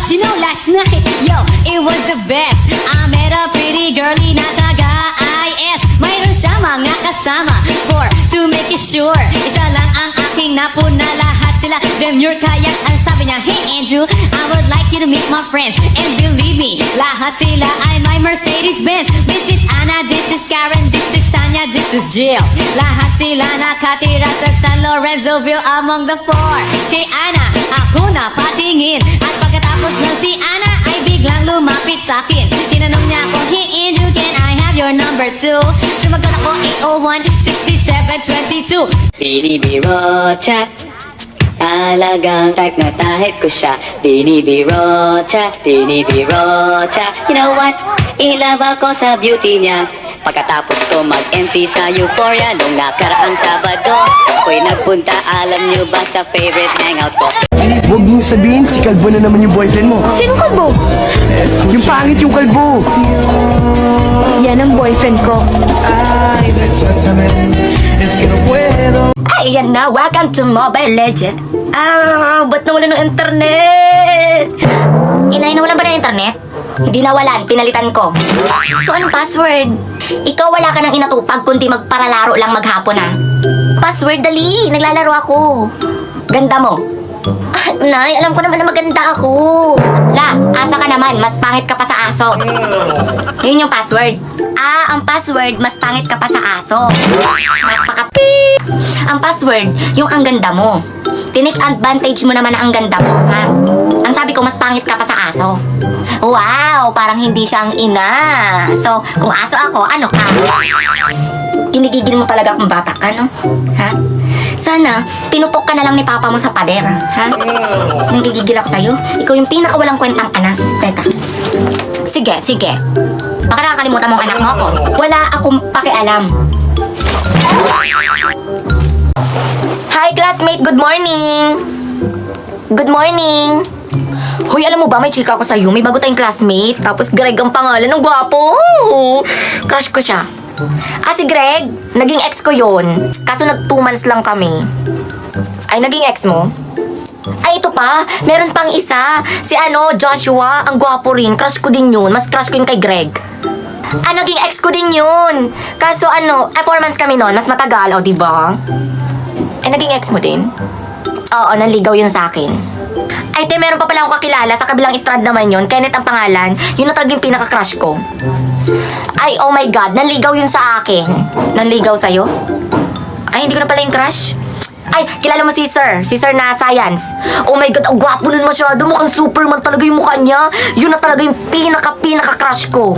You know last night, yo, it was the best. I met a pretty girlie na taga-IS. Mayroon siya mga kasama to make it sure. Isa lang ang aking napuna, lahat sila demure. Kaya ang sabi niya, hey Andrew, I would like you to meet my friends. And believe me, lahat sila ay my Mercedes-Benz. This is Anna, this is Karen, this is Tanya, this is Jill. Lahat sila nakatira sa San Lorenzoville among the four. Kay Anna, ako na patingin. At pagkatapos ng si Anna ay biglang lumapit sa akin. Tinanong niya ako, hey Andrew, can I have your number too? Sumagot ako 801-6722. Binibiro chat, talagang type na type ko siya. Binibiro chat, binibiro chat. You know what? I-love ako sa beauty niya. Pagkatapos ko mag-MC sa Euphoria nung nakaraang Sabado, ako'y nagpunta, alam niyo ba, sa favorite hangout ko. Huwag mong sabihin, si Kalbo na naman yung boyfriend mo. Sino kalbo? Yung pangit yung Kalbo. Yan ang boyfriend ko. Ay, yan na. Welcome to Mobile Legend. Ba't nawalan ng internet? Inay, nawalan ba ng internet? Hindi nawalan, pinalitan ko. So, anong password? Ikaw wala ka nang inatupag kundi magparalaro lang maghapon na. Password, dali. Naglalaro ako. Ganda mo. Nay, alam ko naman na maganda ako. La, asa ka naman. Mas pangit ka pa sa aso. Yun yung password. Ang password, mas pangit ka pa sa aso. Ang password, yung ang ganda mo. Tinik advantage mo naman na ang ganda mo, ha? Ang sabi ko, mas pangit ka pa sa aso. Wow, parang hindi siyang ina. So, kung aso ako, ano ka? Ginigigil mo talaga kung bata ka, no? Ha? Sana, pinutok ka na lang ni papa mo sa pader, ha? Nanggigigil ako sa'yo. Ikaw yung pinakawalang kwentang anak. Teka. Sige. Baka nakakalimutan mong anak mo ako. Wala akong pakialam. Hi, classmate! Good morning! Good morning! Hoy, alam mo ba, may chika ako sa'yo. May bago tayong classmate. Tapos Greg ang pangalan. Ang gwapo! Crush ko siya. Si Greg, naging ex ko yun. Kaso nag 2 months lang kami. Ay, naging ex mo? Ay, ito pa. Meron pang isa. Si Joshua. Ang gwapo rin. Crush ko din yun. Mas crush ko yun kay Greg. Naging ex ko din yun. Kaso 4 months kami noon. Mas matagal, o diba? Ay, naging ex mo din? Oo, nanligaw yun sa akin. Ay, meron pa pala akong kakilala. Sa kabilang strand naman yun. Kenneth ang pangalan. Yun na talaga yung pinaka-crush ko. Ay, oh my God. Nanligaw yun sa akin. Nanligaw sa'yo? Ay, hindi ko na pala yung crush. Ay, kilala mo si Sir. Si Sir na Science. Oh my God, ang gwapo nun masyado. Mukhang Superman talaga yung mukha niya. Yun na talaga yung pinaka-crush ko.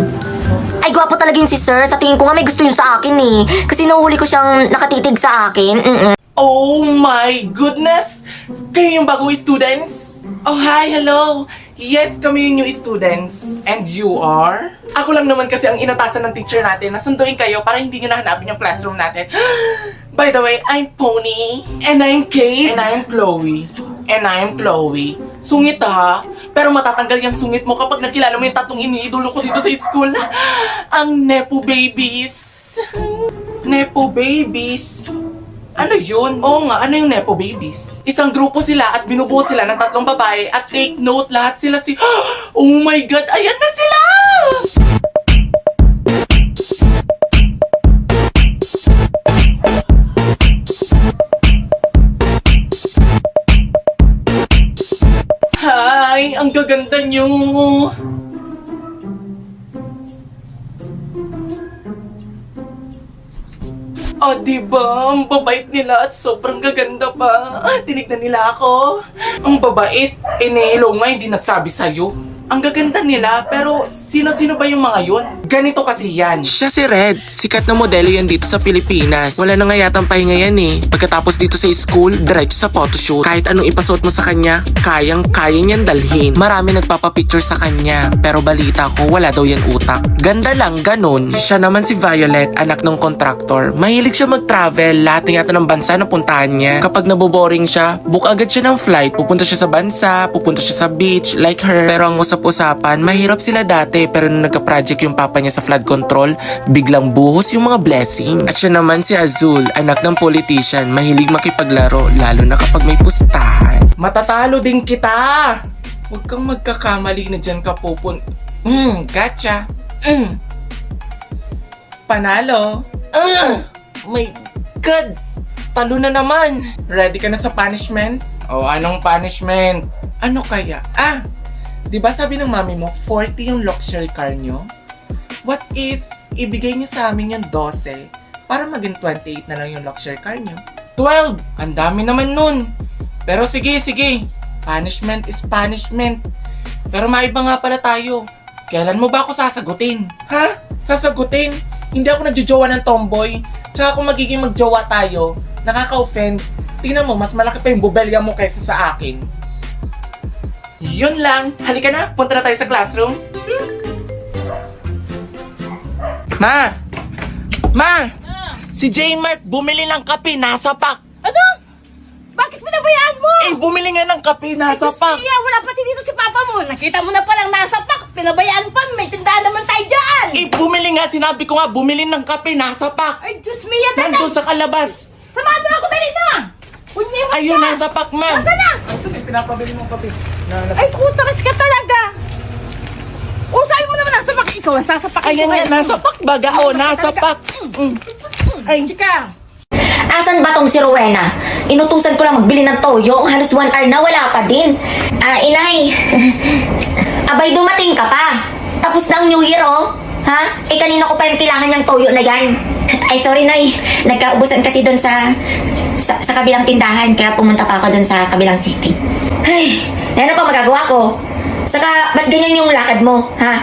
Ay, gwapo talaga yun si Sir. Sa tingin ko nga may gusto yun sa akin eh. Kasi nahuhuli ko siyang nakatitig sa akin. Oh my goodness! Kayo yung bagong students? Oh, hi, hello! Yes, kami yung new students. And you are? Ako lang naman kasi ang inatasan ng teacher natin na sunduin kayo para hindi nyo nahanapin yung classroom natin. By the way, I'm Pony. And I'm Kate. And I'm Chloe. And I'm Chloe. Sungit ha? Pero matatanggal yung sungit mo kapag nakilala mo yung tatlong iniidolo ko dito sa school. Ang Nepo Babies. Nepo Babies. Ano yun? Oo nga, ano yung Nepo Babies? Isang grupo sila at binubuo sila ng 3 babae at take note, lahat sila oh my God, ayan na sila! Hi, ang gaganda nyo! Diba? Ang babait nila at sobrang gaganda pa. Tinignan nila ako. Ang babait. Hello nga, hindi nagsabi sa'yo. Ang gaganda nila, pero sino-sino ba yung mga yun? Ganito kasi yan. Siya si Red. Sikat na modelo yan dito sa Pilipinas. Wala na nga yatang pahinga yan eh. Pagkatapos dito sa school, diretso sa photoshoot. Kahit anong ipasuot mo sa kanya, kaya niyan dalhin. Marami nagpapapicture sa kanya. Pero balita ko, wala daw yan utak. Ganda lang, ganun. Siya naman si Violet, anak ng kontraktor. Mahilig siya mag-travel. Lahat ng yata ng bansa na puntahan niya. Kapag naboboring siya, book agad siya ng flight. Pupunta siya sa bansa, pupunta siya sa beach, like her. Pero ang usap-usapan, mahirap sila dati. Pero nung nagka-project yung papa niya sa flood control, biglang buhos yung mga blessing. At siya naman si Azul, anak ng politician. Mahilig makipaglaro, lalo na kapag may pustahan. Matatalo din kita! Huwag kang magkakamali na dyan ka pupun. Gotcha. Panalo. My God! Talo na naman. Ready ka na sa punishment? Oh, anong punishment? Ano kaya? Di ba sabi ng mami mo, 40 yung luxury car nyo? What if ibigay nyo sa amin yung 12 para maging 28 na lang yung luxury car nyo? 12! Ang dami naman nun. Pero sige. Punishment is punishment. Pero maiba nga pala tayo. Kailan mo ba ako sasagutin? Ha? Sasagutin? Hindi ako nagjojowa ng tomboy. Tsaka kung magiging magjowa tayo, nakaka-offend. Tingnan mo, mas malaki pa yung bubelya mo kaysa sa akin. Yun lang. Halika na, punta na tayo sa classroom. Ma! Si J-Mart bumili ng kape, nasa pack. Ano? Bakit pinabayaan mo? Bumili nga ng kape, nasa Diyos pack. Mia, wala pati dito si Papa mo. Nakita mo na palang nasa pack. Pinabayaan pa, may tindahan naman tayo dyan. Bumili nga, sinabi ko nga, bumili ng kape, nasa pack. Ay, Diyos Mia, Nandun sa kalabas. Samahan mo ako dali na. Kunya mo Ayun, ka. nasa pack, ma. Nasaan na? Ito, pinapabili mong kape. Ay, putakas ka talaga. O, sabi mo naman nasa pack. Ikaw ang sasapakin ko. Ayan nga, nasa pack baga. Nasa pack. Ay, chika. Asan ba tong si Rowena? Inutusan ko lang magbili ng toyo. Halos 1 hour na, wala pa din. Inay. Abay, dumating ka pa. Tapos na ang New Year, oh. Ha? Kanina ko pa yung kailangan niyang toyo na yan. Ay, sorry, Nay. Nagkaubusan kasi doon sa kabilang tindahan. Kaya pumunta pa ako doon sa kabilang city. Ay, ano pa magagawa ko? Saka, ba't ganyan yung lakad mo, ha?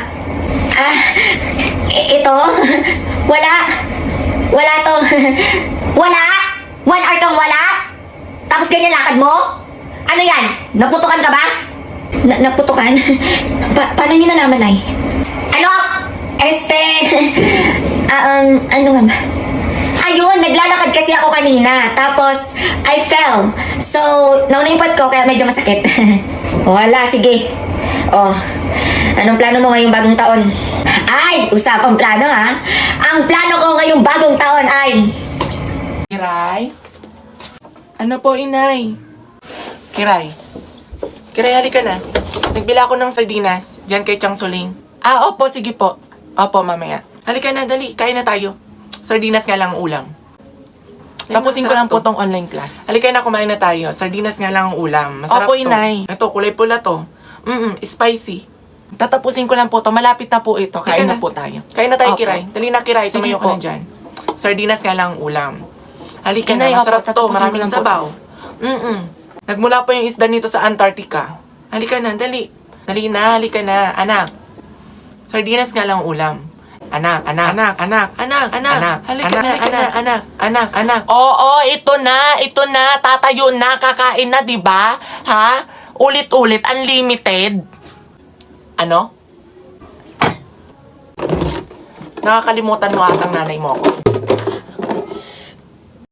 Ito? Wala. Wala to. Wala? 1 hour kang wala? Tapos ganyan lakad mo? Ano yan? Naputukan ka ba? Naputukan? Paano niyo nalaman, Nay? Ano? Ano nga ba? Ayun, naglalakad kasi ako kanina. Tapos, I fell. So, naunimpot ko kaya medyo masakit. Wala, sige. Oh, anong plano mo ngayong bagong taon? Ay, usapang plano ha? Ang plano ko ngayong bagong taon ay... Kiray? Ano po, inay? Kiray, halika na. Nagbila ako ng sardinas. Diyan kay Chang Suling. Opo, sige po. Opo, mamaya. Halika na, dali. Kain na tayo. Sardinas nga lang ang ulam. Tapusin ko lang po tong online class. Halika na, kumain na tayo. Sardinas nga lang ang ulam. Masarap Opo, to. inay. Ito, kulay pula to. Spicy. Tatapusin ko lang po to. Malapit na po ito. Kain na po tayo. Kain na tayo, Opo. Kiray. Dali na, Kiray. Sige Tumayo po. ka na dyan. Sardinas nga lang ang ulam. Halika Inay, na, masarap opo, to. tatapusin ko Maraming lang po sabaw. Nagmula po yung isda nito sa Antarctica. Halika na, dali. Dali na, halika na. Anak. Sardinas nga lang ang ulam. Anak. Halika na, anak. Oo, ito na. Tatayo na, kakain na, di ba? Ha? Ulit-ulit, unlimited. Ano? Nakakalimutan mo atang nanay mo ako.